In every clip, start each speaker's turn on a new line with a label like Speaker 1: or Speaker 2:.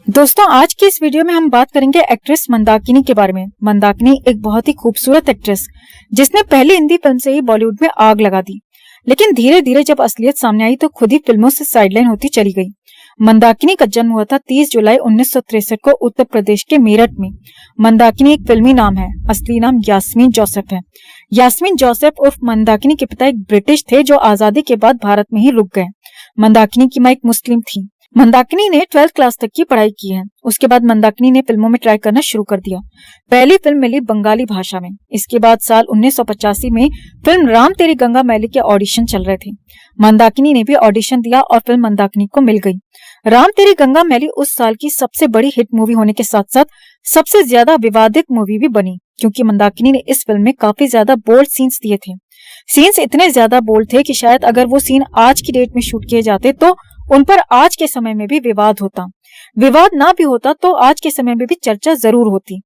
Speaker 1: दोस्तों, आज की इस वीडियो में हम बात करेंगे एक्ट्रेस मंदाकिनी के बारे में। मंदाकिनी एक बहुत ही खूबसूरत एक्ट्रेस जिसने पहली हिंदी फिल्म से ही बॉलीवुड में आग लगा दी, लेकिन धीरे धीरे जब असलियत सामने आई तो खुद ही फिल्मों से साइडलाइन होती चली गई। मंदाकिनी का जन्म हुआ था 30 जुलाई 1963 को उत्तर प्रदेश के मेरठ में। मंदाकिनी एक फिल्मी नाम है, असली नाम यास्मीन जोसेफ है। यास्मीन जोसेफ उर्फ मंदाकिनी के पिता एक ब्रिटिश थे जो आजादी के बाद भारत में ही रुक गए। मंदाकिनी की मां एक मुस्लिम थी। मंदाकिनी ने 12th क्लास तक की पढ़ाई की है। उसके बाद मंदाकिनी ने फिल्मों में ट्राई करना शुरू कर दिया। पहली फिल्म मिली बंगाली भाषा में। इसके बाद साल 1985 में फिल्म राम तेरी गंगा मैली के ऑडिशन चल रहे थे। मंदाकिनी ने भी ऑडिशन दिया और फिल्म मंदाकिनी को मिल गई। राम तेरी गंगा मैली उस साल की सबसे बड़ी हिट मूवी होने के साथ साथ सबसे ज्यादा विवादित मूवी भी बनी, क्योंकि मंदाकिनी ने इस फिल्म में काफी ज्यादा बोल्ड सीन्स दिए थे। सीन्स इतने ज्यादा बोल्ड थे कि शायद अगर वो सीन आज की डेट में शूट किए जाते तो उन पर आज के समय में भी विवाद होता। विवाद ना भी होता तो आज के समय में भी चर्चा जरूर होती।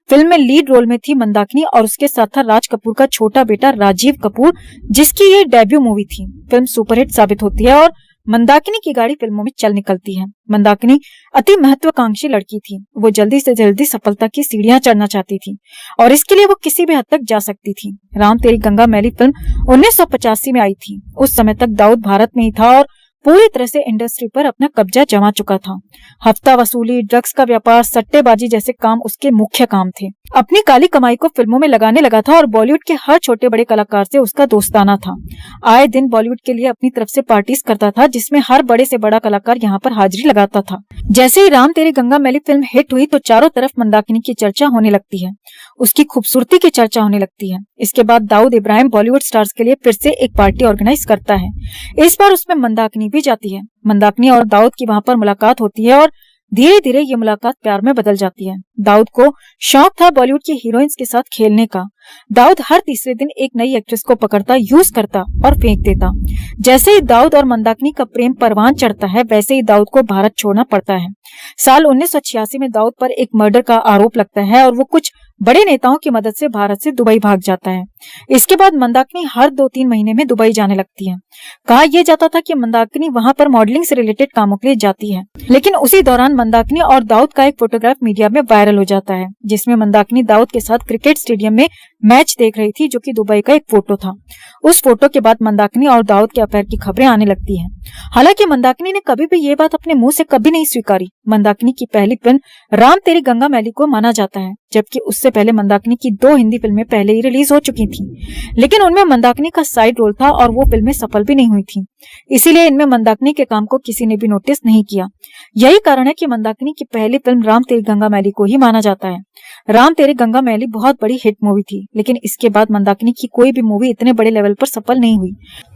Speaker 1: फिल्म में लीड रोल में थी मंदाकिनी और उसके साथ था राज कपूर का छोटा बेटा राजीव कपूर, जिसकी ये डेब्यू मूवी थी। फिल्म सुपरहिट साबित होती है और मंदाकिनी की गाड़ी फिल्मों में चल निकलती है। मंदाकिनी अति महत्वाकांक्षी लड़की थी। वो जल्दी से जल्दी सफलता की सीढ़ियां चढ़ना चाहती थी और इसके लिए वो किसी भी हद तक जा सकती थी। राम तेरी गंगा मैली फिल्म 1985 में आई थी। उस समय तक दाऊद भारत में ही था और पूरी तरह से इंडस्ट्री पर अपना कब्जा जमा चुका था। हफ्ता वसूली, ड्रग्स का व्यापार, सट्टेबाजी जैसे काम उसके मुख्य काम थे। अपनी काली कमाई को फिल्मों में लगाने लगा था और बॉलीवुड के हर छोटे बड़े कलाकार से उसका दोस्ताना था। आए दिन बॉलीवुड के लिए अपनी तरफ से पार्टीज करता था, जिसमें हर बड़े से बड़ा कलाकार यहाँ पर हाजिरी लगाता था। जैसे ही राम तेरी गंगा मैली फिल्म हिट हुई तो चारों तरफ मंदाकिनी की चर्चा होने लगती है। उसकी खूबसूरती की चर्चा होने लगती है। इसके बाद दाऊद इब्राहिम बॉलीवुड स्टार्स के लिए फिर से एक पार्टी ऑर्गेनाइज करता है। इस बार उसमें मंदाकिनी भी जाती है। मंदाकिनी और दाऊद की वहां पर मुलाकात होती है और धीरे धीरे ये मुलाकात प्यार में बदल जाती है। दाऊद को शौक था बॉलीवुड की हीरोइंस के साथ खेलने का। दाऊद हर तीसरे दिन एक नई एक्ट्रेस को पकड़ता, यूज करता और फेंक देता। जैसे ही दाऊद और मंदाकिनी का प्रेम परवान चढ़ता है, वैसे ही दाऊद को भारत छोड़ना पड़ता है। साल 1986 में दाऊद पर एक मर्डर का आरोप लगता है और वो कुछ बड़े नेताओं की मदद से भारत से दुबई भाग जाता है। इसके बाद मंदाकिनी हर 2-3 महीने में दुबई जाने लगती है। कहा यह जाता था कि मंदाकिनी वहां पर मॉडलिंग से रिलेटेड कामों के लिए जाती है, लेकिन उसी दौरान मंदाकिनी और दाऊद का एक फोटोग्राफ मीडिया में वायरल हो जाता है, जिसमें मंदाकिनी दाऊद के साथ क्रिकेट स्टेडियम में मैच देख रही थी, जो कि दुबई का एक फोटो था। उस फोटो के बाद मंदाकिनी और दाऊद के अफेयर की खबरें आने लगती हैं। हालांकि मंदाकिनी ने कभी भी ये बात अपने मुंह से कभी नहीं स्वीकारी। मंदाकिनी की पहली फिल्म राम तेरी गंगा मैली को माना जाता है, जबकि उससे पहले मंदाकिनी की 2 हिंदी फिल्में पहले ही रिलीज हो चुकी थी, लेकिन उनमें मंदाकिनी का साइड रोल था और वो फिल्में सफल भी नहीं हुई थी। इसीलिए इनमें मंदाकिनी के काम को किसी ने भी नोटिस नहीं किया। यही कारण है कि मंदाकिनी की पहली फिल्म राम तेरी गंगा मैली को ही माना जाता है। राम तेरी गंगा मैली बहुत बड़ी हिट मूवी थी, लेकिन इसके बाद मंदाकिनी की कोई भी मूवी इतने बड़े लेवल पर सफल नहीं हुई।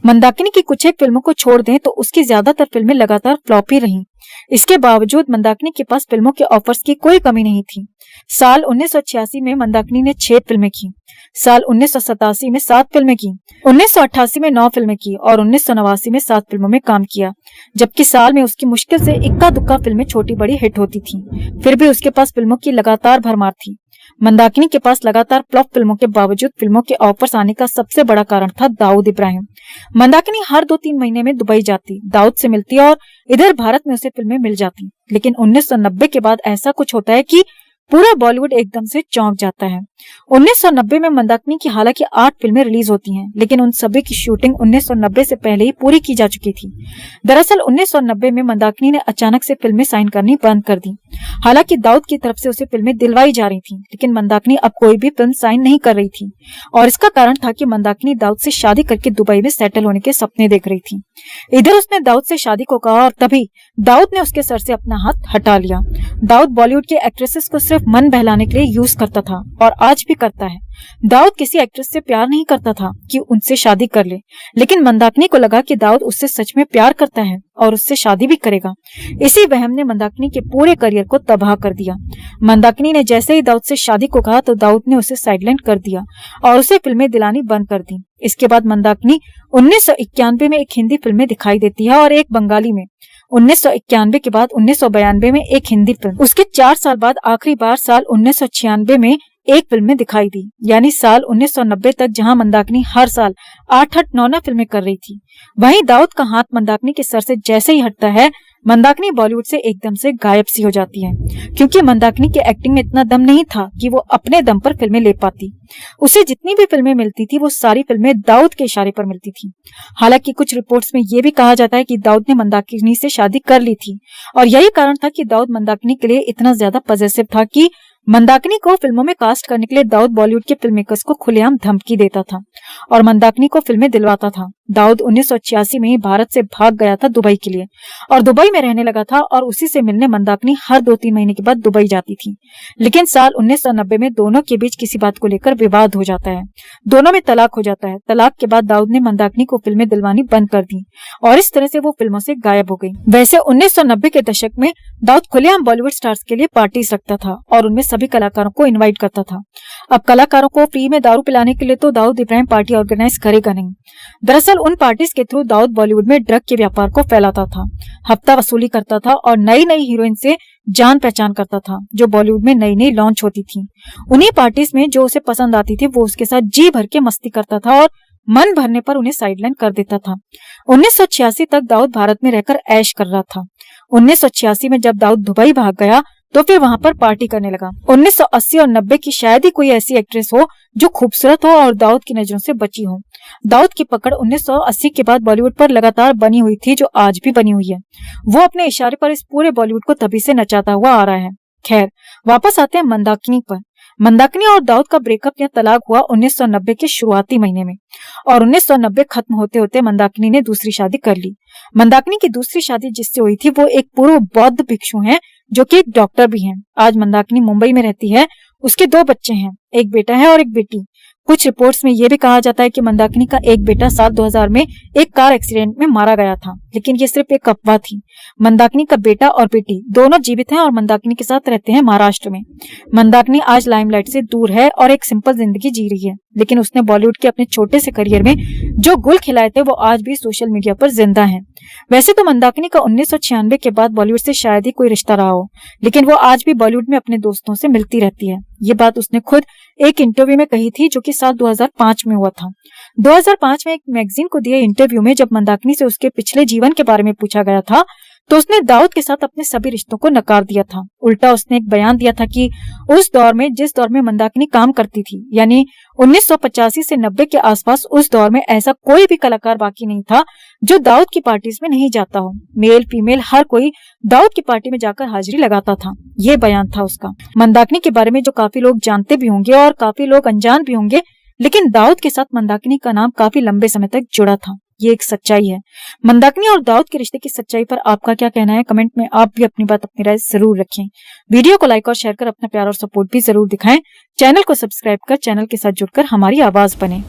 Speaker 1: मंदाकिनी की कुछ एक फिल्मों को छोड़ दें तो उसकी ज्यादातर फिल्में लगातार फ्लॉप ही रहीं। इसके बावजूद मंदाकिनी के पास फिल्मों के ऑफर्स की कोई कमी नहीं थी। साल 1986 में मंदाकिनी ने 6 फिल्में की। साल 1987 में 7 फिल्में की। 1988 में 9 फिल्में की और 1989 में 7 फिल्मों में काम किया, जबकि साल में उसकी मुश्किल से इक्का दुक्का फिल्में छोटी बड़ी हिट होती थी। फिर भी उसके पास फिल्मों की लगातार भरमार थी। मंदाकिनी के पास लगातार फ्लॉप फिल्मों के बावजूद फिल्मों के ऑफर्स आने का सबसे बड़ा कारण था दाऊद इब्राहिम। मंदाकिनी हर 2-3 महीने में दुबई जाती, दाऊद से मिलती और इधर भारत में उसे फिल्में मिल जाती। लेकिन 1990 के बाद ऐसा कुछ होता है कि पूरा बॉलीवुड एकदम से चौंक जाता है। 1990 में मंदाकिनी की हालांकि 8 फिल्में रिलीज होती हैं, लेकिन उन सभी की शूटिंग 1990 से पहले ही पूरी की जा चुकी थी। दरअसल 1990 में मंदाकिनी ने अचानक से फिल्में साइन करनी बंद कर दी। हालांकि दाऊद की तरफ से उसे फिल्में दिलवाई जा रही थी, लेकिन मंदाकिनी अब कोई भी फिल्म साइन नहीं कर रही थी और इसका कारण था कि मंदाकिनी दाऊद से शादी करके दुबई में सेटल होने के सपने देख रही थी। इधर उसने दाऊद से शादी को कहा और तभी दाऊद ने उसके सर से अपना हाथ हटा लिया। दाऊद बॉलीवुड के एक्ट्रेसेस को सिर्फ मन बहलाने के लिए यूज करता था और आज भी करता है। दाऊद किसी एक्ट्रेस से प्यार नहीं करता था कि उनसे शादी कर ले, लेकिन मंदाकिनी को लगा कि दाऊद उससे सच में प्यार करता है और उससे शादी भी करेगा। इसी वहम ने मंदाकिनी के पूरे करियर को तबाह कर दिया। मंदाकिनी ने जैसे ही दाऊद से शादी को कहा तो दाऊद ने उसे साइडलाइन कर दिया और उसे फिल्में दिलानी बंद कर दी। इसके बाद मंदाकिनी 1991 में एक हिंदी फिल्म में दिखाई देती है और एक बंगाली में। 1991 के बाद 1992 में एक हिंदी फिल्म। उसके 4 साल बाद आखिरी बार साल 1996 में एक फिल्म में दिखाई दी, यानी साल 1990 तक जहां मंदाकिनी हर साल 8-9 फिल्में कर रही थी, वहीं दाऊद का हाथ मंदाकिनी के सर से जैसे ही हटता है मंदाकिनी बॉलीवुड से एकदम से गायब सी हो जाती है, क्योंकि मंदाकिनी के एक्टिंग में इतना दम नहीं था कि वो अपने दम पर फिल्में ले पाती। उसे जितनी भी फिल्में मिलती थी वो सारी फिल्में दाऊद के इशारे पर मिलती थी। हालांकि कुछ रिपोर्ट्स में ये भी कहा जाता है कि दाऊद ने मंदाकिनी से शादी कर ली थी और यही कारण था कि दाऊद मंदाकिनी के लिए इतना ज्यादा पजेसिव था कि मंदाकिनी को फिल्मों में कास्ट करने के लिए दाऊद बॉलीवुड के फिल्म मेकर्स को खुलेआम धमकी देता था और मंदाकिनी को फिल्में दिलवाता था। दाऊद 1986 में ही भारत से भाग गया था दुबई के लिए और दुबई में रहने लगा था और उसी से मिलने मंदाकिनी हर 2-3 महीने के बाद दुबई जाती थी। लेकिन साल 1990 में दोनों के बीच किसी बात को लेकर विवाद हो जाता है, दोनों में तलाक हो जाता है। तलाक के बाद दाऊद ने मंदाकिनी को फिल्में दिलवानी बंद कर दी और इस तरह से वो फिल्मों से गायब हो गई। वैसे 1990 के दशक में दाऊद खुलेआम बॉलीवुड स्टार्स के लिए पार्टीज रखता था और उनमें सभी कलाकारों को इनवाइट करता था। अब कलाकारों को फ्री में दारू पिलाने के लिए तो दाऊद इब्राहिम पार्टी ऑर्गेनाइज करेगा नहीं। दरअसल उन पार्टीज के थ्रू दाऊद बॉलीवुड में ड्रग के व्यापार को फैलाता था, हफ्ता वसूली करता था और नई नई हीरोइन से जान पहचान करता था जो बॉलीवुड में नई नई लॉन्च होती थी। उन्हीं पार्टीज में जो उसे पसंद आती थी वो उसके साथ जी भर के मस्ती करता था और मन भरने पर उन्हें साइडलाइन कर देता था। 1986 तक दाऊद भारत में रहकर ऐश कर रहा था। 1986 में जब दाऊद दुबई भाग गया तो फिर वहां पर पार्टी करने लगा। 1980 और 90 की शायद ही कोई ऐसी एक्ट्रेस हो जो खूबसूरत हो और दाऊद की नजरों से बची हो। दाऊद की पकड़ 1980 के बाद बॉलीवुड पर लगातार बनी हुई थी, जो आज भी बनी हुई है। वो अपने इशारे पर इस पूरे बॉलीवुड को तभी से नचाता हुआ आ रहा है। खैर, वापस आते हैं मंदाकिनी पर। मंदाकिनी और दाऊद का ब्रेकअप या तलाक हुआ 1990 के शुरुआती महीने में और 1990 खत्म होते होते मंदाकिनी ने दूसरी शादी कर ली। मंदाकिनी की दूसरी शादी जिससे हुई थी वो एक पूर्व बौद्ध भिक्षु हैं जो कि एक डॉक्टर भी हैं। आज मंदाकिनी मुंबई में रहती है। उसके 2 बच्चे हैं, एक बेटा है और एक बेटी। कुछ रिपोर्ट्स में यह भी कहा जाता है कि मंदाकिनी का एक बेटा साल 2000 में एक कार एक्सीडेंट में मारा गया था, लेकिन ये सिर्फ एक अफवाह थी। मंदाकिनी का बेटा और बेटी दोनों जीवित हैं और मंदाकिनी के साथ रहते हैं महाराष्ट्र में। मंदाकिनी आज लाइमलाइट से दूर है और एक सिंपल जिंदगी जी रही है, लेकिन उसने बॉलीवुड के अपने छोटे से करियर में जो गुल खिलाए थे वो आज भी सोशल मीडिया पर जिंदा है। वैसे तो मंदाकिनी का 1996 के बाद बॉलीवुड से शायद ही कोई रिश्ता रहा हो, लेकिन वो आज भी बॉलीवुड में अपने दोस्तों से मिलती रहती है। ये बात उसने खुद एक इंटरव्यू में कही थी जो कि साल 2005 में हुआ था। 2005 में एक मैगजीन को दिए इंटरव्यू में जब मंदाकिनी से उसके पिछले जीवन के बारे में पूछा गया था तो उसने दाऊद के साथ अपने सभी रिश्तों को नकार दिया था। उल्टा उसने एक बयान दिया था कि उस दौर में जिस दौर में मंदाकिनी काम करती थी, यानी 1985 से 90 के आसपास, उस दौर में ऐसा कोई भी कलाकार बाकी नहीं था जो दाऊद की पार्टीज में नहीं जाता हो। मेल फीमेल हर कोई दाऊद की पार्टी में जाकर हाजिरी लगाता था। ये बयान था उसका। मंदाकिनी के बारे में जो काफी लोग जानते भी होंगे और काफी लोग अनजान भी होंगे, लेकिन दाऊद के साथ मंदाकिनी का नाम काफी लंबे समय तक जुड़ा था। ये एक सच्चाई है। मंदाकिनी और दाऊद के रिश्ते की सच्चाई पर आपका क्या कहना है? कमेंट में आप भी अपनी बात, अपनी राय जरूर रखें। वीडियो को लाइक और शेयर कर अपना प्यार और सपोर्ट भी जरूर दिखाएं। चैनल को सब्सक्राइब कर चैनल के साथ जुड़कर हमारी आवाज बने।